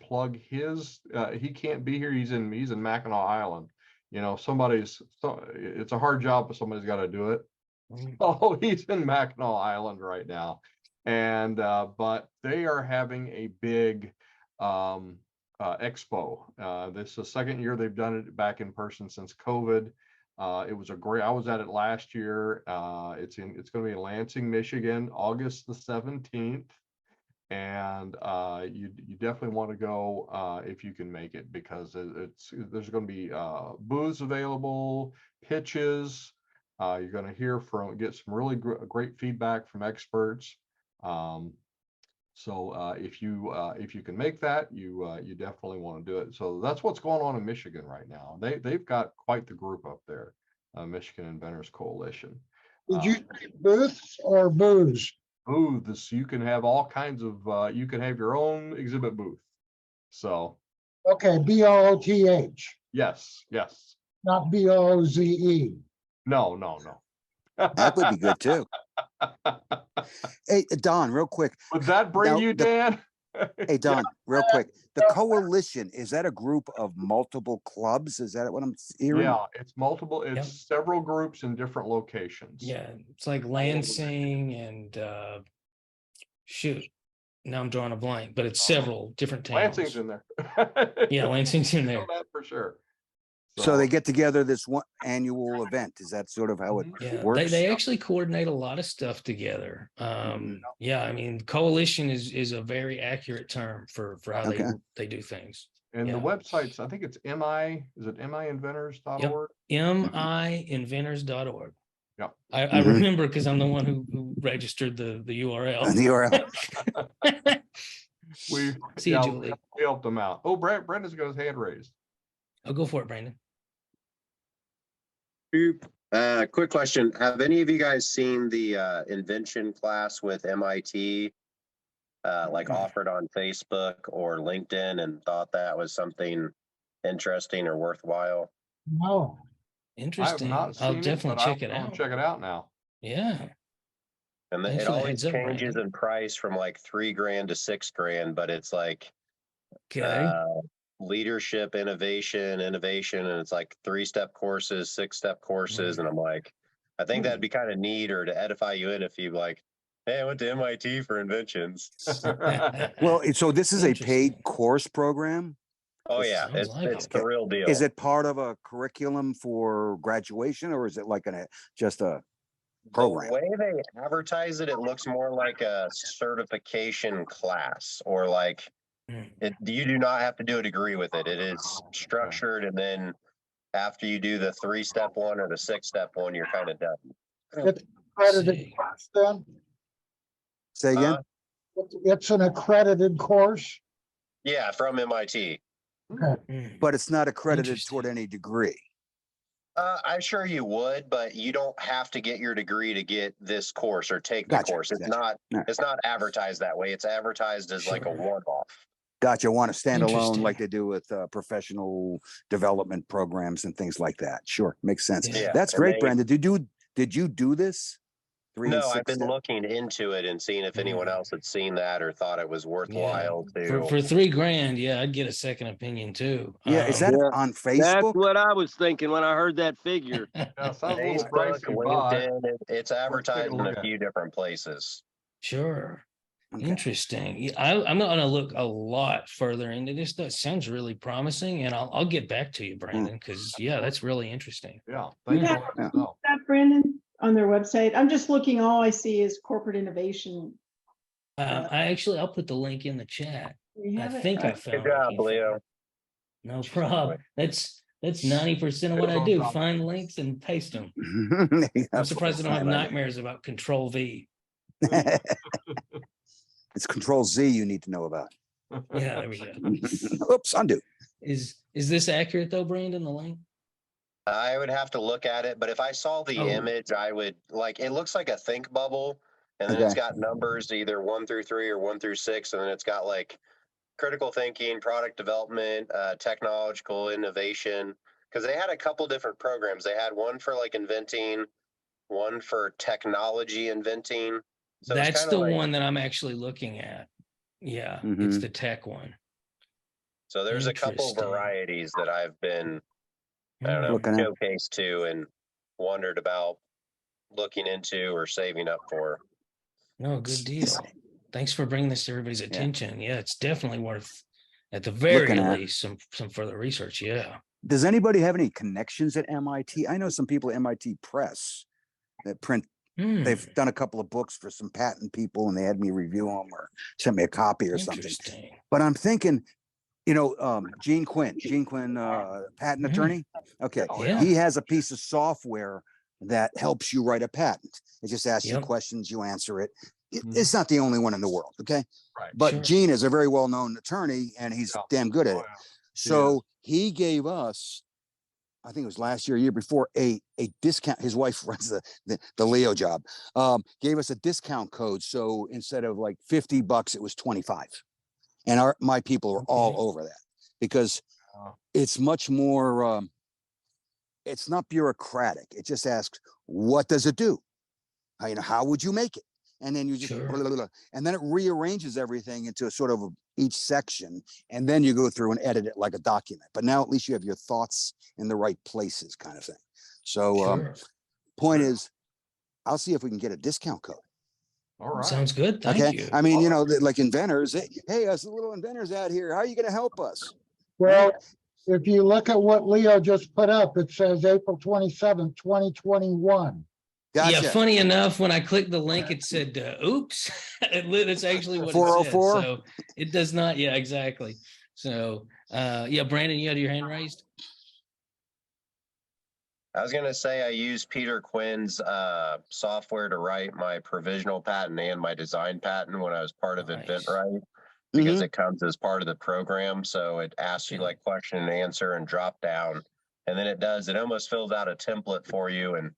plug his. He can't be here. He's in Mackinac Island. It's a hard job, but somebody's got to do it. Oh, he's in Mackinac Island right now, and but they are having a big expo. This is the second year they've done it back in person since COVID. It was I was at it last year. It's going to be in Lansing, Michigan, August the 17th. And you definitely want to go if you can make it, because there's going to be booths available, pitches. You're going to get some really great feedback from experts. So if you can make that, you definitely want to do it. So that's what's going on in Michigan right now. They've got quite the group up there, Michigan Inventors Coalition. Did you say booths or booze? Booths. You can have all kinds of. You can have your own exhibit booth. So. Okay, BOOTH, Yes. not BOZE. No. That would be good too. Hey, Don, real quick. Would that bring Now, you, Dan? Hey, Don, real quick. The coalition, is that a group of multiple clubs? Is that what I'm hearing? Yeah, it's multiple. It's several groups in different locations. Yeah, it's like Lansing and shoot. Now I'm drawing a blank, but it's several different towns. Lansing's in there. Yeah, Lansing's in I know there. that for sure. So they get together this one annual event. Is that sort of how it Yeah, works? they actually coordinate a lot of stuff together. Yeah, I mean, coalition is a very accurate term for how they do things. And the websites, I think it's miinventors.org. miinventors.org. Yeah. I remember because I'm the one who registered the URL. The URL. See you, Julie. We helped them out. Oh, Brendan's got his hand raised. I'll go for it, Brandon. Quick question. Have any of you guys seen the invention class with MIT like offered on Facebook or LinkedIn and thought that was something interesting or worthwhile? No. Interesting. I have not seen I'll definitely check it I'll out. check it out now. Yeah. And Thanks it for the always heads up, changes Brandon. in price from like $3,000 to $6,000, but it's like Okay. leadership, innovation, and it's like 3-step courses, 6-step courses. And I'm like, I think that'd be kind of neat, or to edify you in if you like Hey, I went to MIT for inventions. Well, so this is a paid Interesting. course program. Oh This- yeah, Sounds like it's it. the real deal. Is it part of a curriculum for graduation, or is it like just a program? The way they advertise it, it looks more like a certification class, or like Mm. you do not have to do a degree with it. It is structured, and then after you do the 3-step one or the 6-step one, you're kind of done. It's accredited See. course then? Say again. It's an accredited course? Yeah, from MIT. Mm. But it's not accredited toward Interesting. any degree. I'm sure you would, but you don't have to get your degree to get this course or take the Gotcha, course. It's gotcha. not. Alright. It's not advertised that way. It's advertised as like a Sure. one-off. Gotcha. Want to stand alone like Interesting. they do with professional development programs and things like that. Sure, makes sense. Yeah. That's and great, they- Brandon. Did you do this? 3 and No, I've 6 been step? looking into it and seeing if anyone else had seen that or thought it was worthwhile For to. $3,000, yeah, I'd get a second opinion too. Yeah, is that Yeah, on That's Facebook? what I was thinking when I heard that figure. Yeah, sounds a little Facebook, pricey, but LinkedIn, it's take a advertised in look a at it. few different places. Sure. Okay. Interesting. Yeah, I'm going to look a lot further into this. That sounds really promising, and I'll get back to you, Brandon, because yeah, that's really interesting. Yeah, thank you. Yeah. for letting us know. That Brandon on their website. I'm just looking, all I see is corporate innovation. I'll put the link in the chat. We I have it. think I Good found job, the key Leo. for it. No problem. That's 90% of what I do. Find links and paste them. I'm surprised I don't have nightmares about Control V. It's Control Z you need to know about. Yeah, there we go. Oops, undo. Is this accurate though, Brandon? The link? I would have to look at it, but if I saw the Oh. image, I would like. It looks like a think bubble, and then it's Okay. got numbers either 1 through 3 or 1 through 6, and then it's got like critical thinking, product development, technological innovation. Because they had a couple different programs. They had one for like inventing, one for technology inventing. So it's That's kind the of like, one that I'm actually looking at. Yeah, it's Mhm. the tech one. so there's a couple Interesting. varieties that I've been, I don't know, Looking at. showcased to and wondered about looking into or saving up for. No, good deal. Thanks for bringing this to everybody's attention. Yeah, it's definitely worth, at the very Looking at. least, some further research. Yeah. Does anybody have any connections at MIT? I know some people at MIT Press that print. Hmm, They've done a couple of books for some patent people, and they had me review them or sent me a copy or something. interesting. But I'm thinking, Gene Quinn, patent attorney. Okay, Oh, Yeah. he has a piece of software that helps you write a patent. It just asks you Yep. questions, you answer it. Mhm. It's not the only one in the world, okay? Right. But Sure. Gene is a very well-known attorney, and he's Yeah. damn good at Oh, it. yeah. So he gave us, I think it was last year, year before, a discount. His wife runs the Leo job. Gave us a discount code. So instead of like $50, it was 25. And my people are all Okay. over that because Wow. it's much more. It's not bureaucratic. It just asks, what does it do? How would you make it? And then you just Sure. blah, blah, blah, and then it rearranges everything into a sort of each section, and then you go through and edit it like a document. But now at least you have your thoughts in the right places, kind of thing. So Sure. point is, I'll see if we can get a discount code. All right. Sounds good. Thank Okay. you. I mean, like inventors, hey, us little inventors out here, how are you going to help us? Well, if you look at what Leo just put up, it says April 27th, 2021. Gotcha. Yeah, funny enough, when I clicked the link, it said, oops, it's actually what it said. 404? So it does not. Yeah, exactly. So, yeah, Brandon, you had your hand raised? I was going to say I used Peter Quinn's software to write my provisional patent and my design patent when I was part of Nice. InventRight, because Mhm. it comes as part of the program. So it asks you Yeah. like question and answer and drop down. And then it almost fills out a template for you and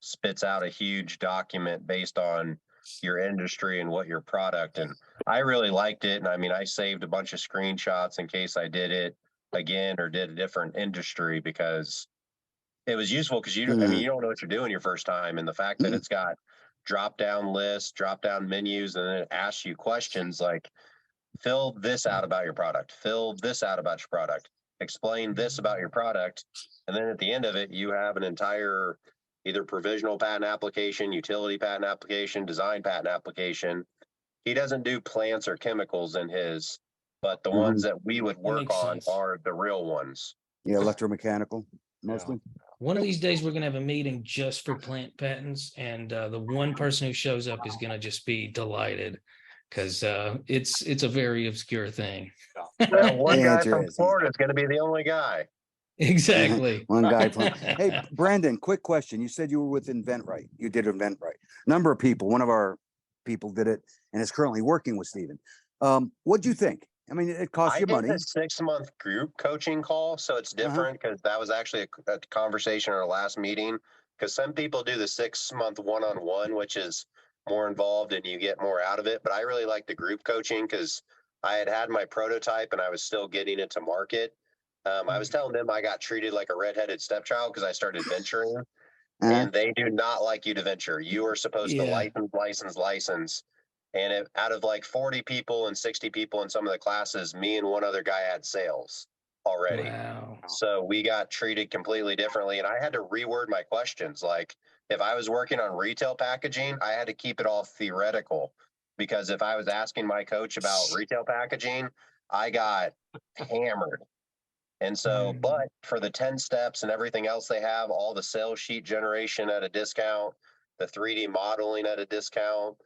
spits out a huge document based on your industry and what your product. And I really liked it. And I mean, I saved a bunch of screenshots in case I did it again or did a different industry, because it was useful because you don't know what you're doing your first time. And the fact that it's got drop down lists, drop down menus, and then it asks you questions like, fill this out about your product, fill this out about your product, explain this about your product. And then at the end of it, you have an entire either provisional patent application, utility patent application, design patent application. He doesn't do plants or chemicals in his, but the ones that we would work makes on sense. are the real ones. Yeah, electromechanical mostly. One of these days, we're gonna have a meeting just for plant patents, and the one person who shows up is gonna just be delighted, because it's a very obscure thing. That one guy from Interesting. Florida is going to be the only guy. Exactly. One guy. Hey, Brandon, quick question. You said you were with InventRight. You did InventRight. Number of people, one of our people did it and is currently working with Stephen. What'd you think? I mean, it costs I you did money. a 6-month group coaching call, so it's different because that was actually a conversation in our last meeting. Because some people do the 6-month one-on-one, which is more involved and you get more out of it. But I really like the group coaching because I had my prototype and I was still getting it to market. I was telling them I got treated like a redheaded stepchild because I started venturing, and they do not like you to venture. You are supposed to license. And out of like 40 people and 60 people in some of the classes, me and one other guy had sales already. Wow. So we got treated completely differently. And I had to reword my questions. Like if I was working on retail packaging, I had to keep it all theoretical, because if I was asking my coach about retail packaging, I got hammered. And so, but for the 10 steps and everything else they have, all the sales sheet generation at a discount, the 3D modeling at a discount,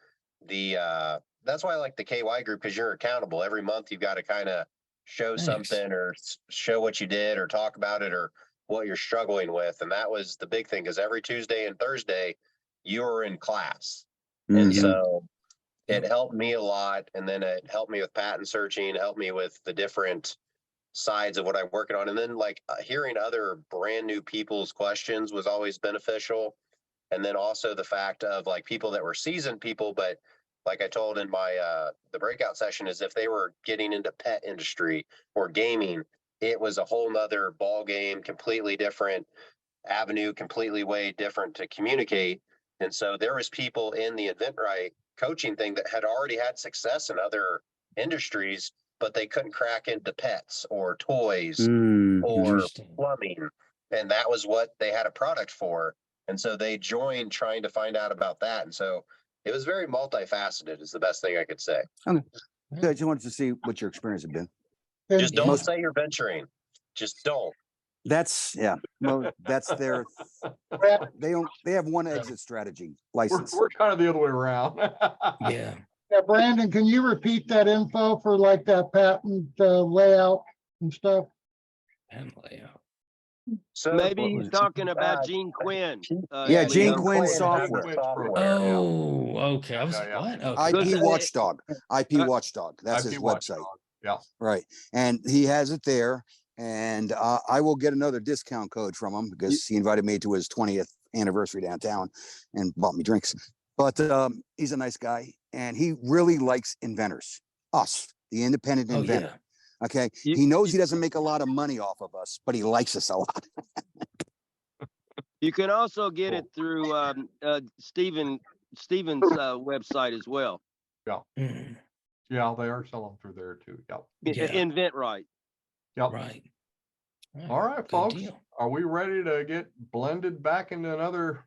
that's why I like the KY group, because you're accountable. Every month you've got to kind of show something or show what you did or talk about it or what you're struggling with. And that was the big thing, because every Tuesday and Thursday you were in class. And so it helped me a lot. And then it helped me with patent searching, helped me with the different sides of what I'm working on. And then like hearing other brand new people's questions was always beneficial. And then also the fact of like people that were seasoned people, but like I told in my the breakout session, is if they were getting into pet industry or gaming, it was a whole nother ball game, completely different avenue, completely way different to communicate. And so there was people in the InventRight coaching thing that had already had success in other industries, but they couldn't crack into pets or toys or plumbing. And that was what they had a product for. And so they joined trying to find out about that. And so it was very multifaceted is the best thing I could say. Okay. Good. I just wanted to see what your experience had been. Just don't say you're venturing. Just don't. That's that's their they have one exit strategy license. We're kind of the other way around. Yeah. Yeah, Brandon, can you repeat that info for like that patent layout and stuff? Patent layout. So maybe he's talking about Gene Quinn. Yeah, Gene Leo Quinn Quinn software. Oh, okay. I was Yeah, like, what? Okay. IP Watchdog. IP Watchdog. That's his website. Yeah. Right. And he has it there. And I will get another discount code from him because he invited me to his 20th anniversary downtown and bought me drinks. But he's a nice guy and he really likes inventors, us, the independent inventor. Yeah. Okay. He knows he doesn't make a lot of money off of us, but he likes us a lot. You can also get it through Stephen's website as well. Yeah. Yeah, they are selling through there too. Yep. InventRight. Yep. Right. All right, Good folks. deal. Are we ready to get blended back into another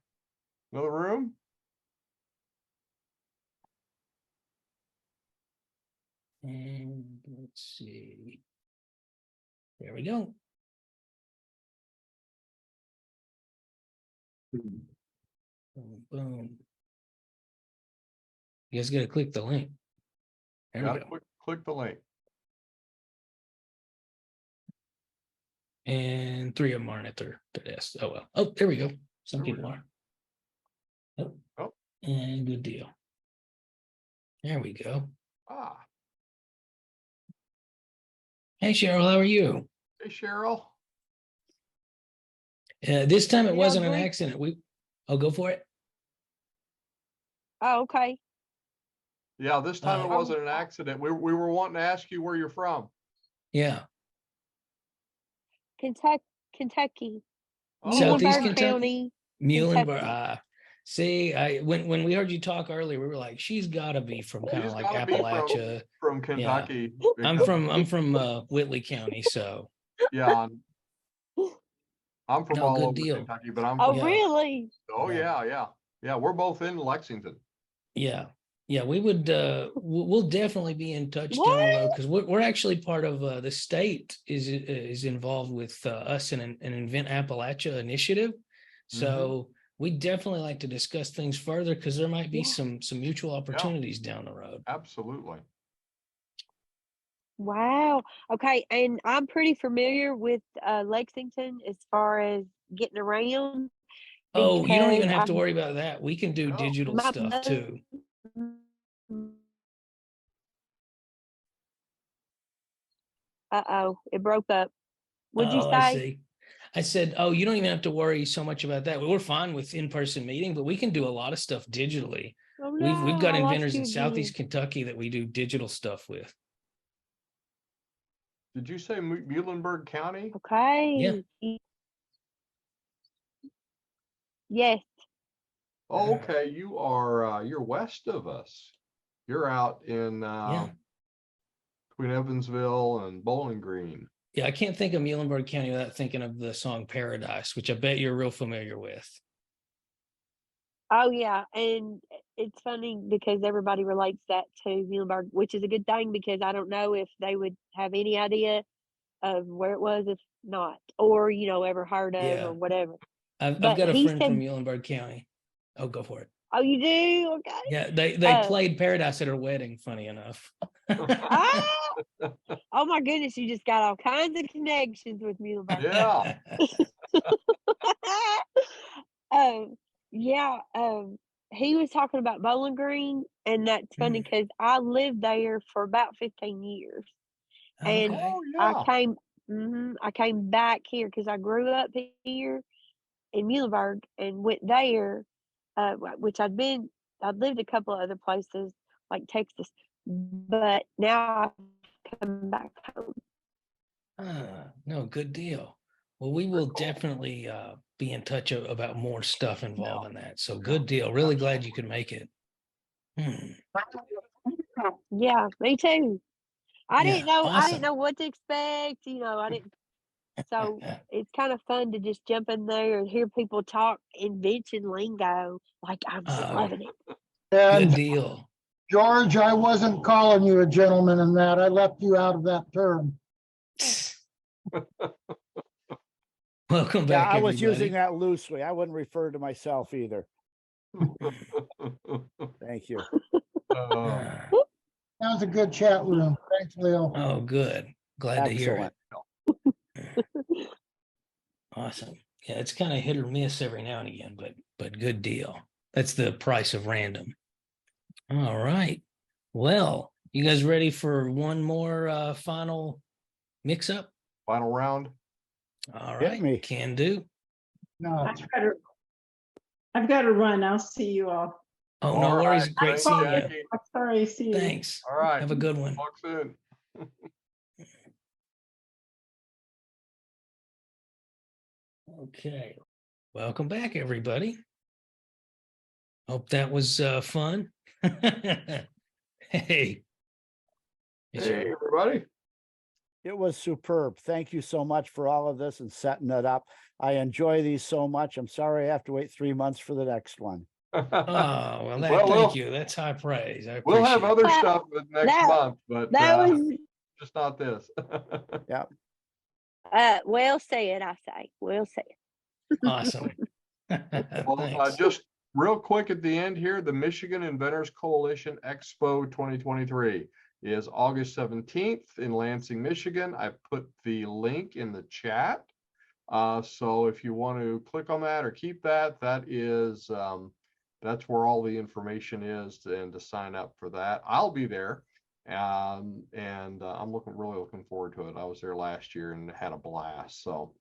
room? And let's see. There we go. Boom, boom. You guys got to click the link. There we go. Click the link. And 3 of them aren't at their desk. Oh, well. Oh, there we go. Some people are. Oh. And good deal. There we go. Ah. Hey, Cheryl, how are you? Hey, Cheryl. This time it wasn't an accident. I'll go for it. Oh, okay. Yeah, this time it wasn't an accident. We were wanting to ask you where you're from. Yeah. Kentucky. Southeast Muhlenberg County. Muhlenberg. See, when we heard you talk earlier, we were like, she's got to be from kind of like Appalachia, from Kentucky. Yeah. I'm from Whitley County, so yeah. I'm from No, all good over deal. Kentucky, but I'm Oh, from, Yeah. really? oh, yeah. We're both in Lexington. Yeah. Yeah, we would we'll definitely be in touch down the road What? because we're actually part of the state is involved with us in an Invent Appalachia initiative. So we definitely like to discuss things further because there might be Yeah. some mutual opportunities down the road. Absolutely. Wow. Okay. And I'm pretty familiar with Lexington as far as getting around Oh, you don't even because have to worry about that. We can do No. digital my stuff too. Uh-oh, it broke up. What'd you Oh, I say? see. I said, oh, you don't even have to worry so much about that. We're fine with in-person meeting, but we can do a lot of stuff digitally. Oh We've no, got I lost inventors you in again. Southeast Kentucky that we do digital stuff with. Did you say Muhlenberg County? Okay. Yes. Oh, okay. You're west of us. You're out in Yeah. between Evansville and Bowling Green. Yeah, I can't think of Muhlenberg County without thinking of the song Paradise, which I bet you're real familiar with. Oh yeah, and it's funny because everybody relates that to Muhlenberg, which is a good thing because I don't know if they would have any idea of where it was if not, or ever heard of Yeah. or whatever. I've But got a he friend from said, Muhlenberg County. Oh, go for it. "Oh, you do? Okay." Yeah, they Uh, played Paradise at her wedding, funny enough. ah, oh my goodness, you just got all kinds of connections with Muhlenberg. Yeah. um, yeah, he was talking about Bowling Green, and that's funny because I lived there for about 15 years, and Okay. Oh, I yeah. I came back here because I grew up here in Muhlenberg and went there, which I'd lived a couple of other places like Texas, but now I've come back home. No, good deal. Well, we will definitely be in touch about more stuff involved in that. So good deal. Really glad you could make it. Yeah, me too. I Yeah, didn't know awesome. what to expect, I didn't so it's kind of fun to just jump in there and hear people talk invention lingo. Like I'm loving it. Good And deal. George, I wasn't calling you a gentleman in that. I left you out of that term. Welcome Yeah, back, I was everybody. using that loosely. I wouldn't refer to myself either. Thank you. Ah, That was a good chat room. Thanks, Leo. oh, good. Glad to hear Excellent. it. Awesome. Yeah, it's kind of hit or miss every now and again, but good deal. That's the price of random. All right. Well, you guys ready for one more final mix up? Final round. All Hit right. me. Can do. No, I've got to run. I'll see you all. Oh, All no worries. right. Great Thanks, seeing you. Jackie. I'm sorry. See you. Thanks. All right. Have a good one. Talk soon. Okay. Welcome back, everybody. Hope that was fun. Hey. Hey, everybody. It was superb. Thank you so much for all of this and setting it up. I enjoy these so much. I'm sorry I have to wait 3 months for the next one. Oh, well, Well, thank you. That's high praise. I We'll have appreciate other it. stuff next That- month, but That was just not this. well said, I say. Well said. Awesome. Well, Thanks. just real quick at the end here, the Michigan Inventors Coalition Expo 2023 is August 17th in Lansing, Michigan. I put the link in the chat. So if you want to click on that or keep that, that is that's where all the information is and to sign up for that. I'll be there. And I'm really looking forward to it. I was there last year and had a blast. So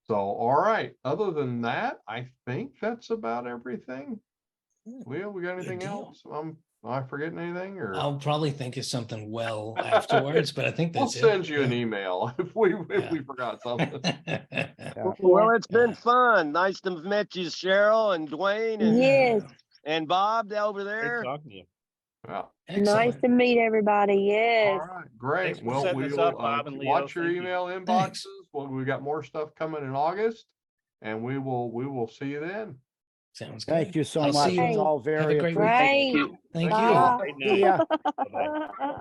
all right. Other than that, I think that's about everything. Leo, we got anything else? Am I forgetting anything? Or I'll probably think of something well afterwards, but I think we'll that's it. send you an email if we forgot something. Well, it's been fun. Nice to have met you, Cheryl and Dwayne and Yes. and Bob over Great there. talking to you. Yeah. Nice to meet everybody. All Yes. right, great. Thanks for Well, setting this we'll up, Bob and Leo. watch your Thank you. email inboxes. Thanks. Well, we got more stuff coming in August. and we will see you then. Sounds good. Thank you so I'll see much. you It's all. all Have a very great appreciated. week. Great. Thank you. Bye. Great See ya. night. Bye-bye.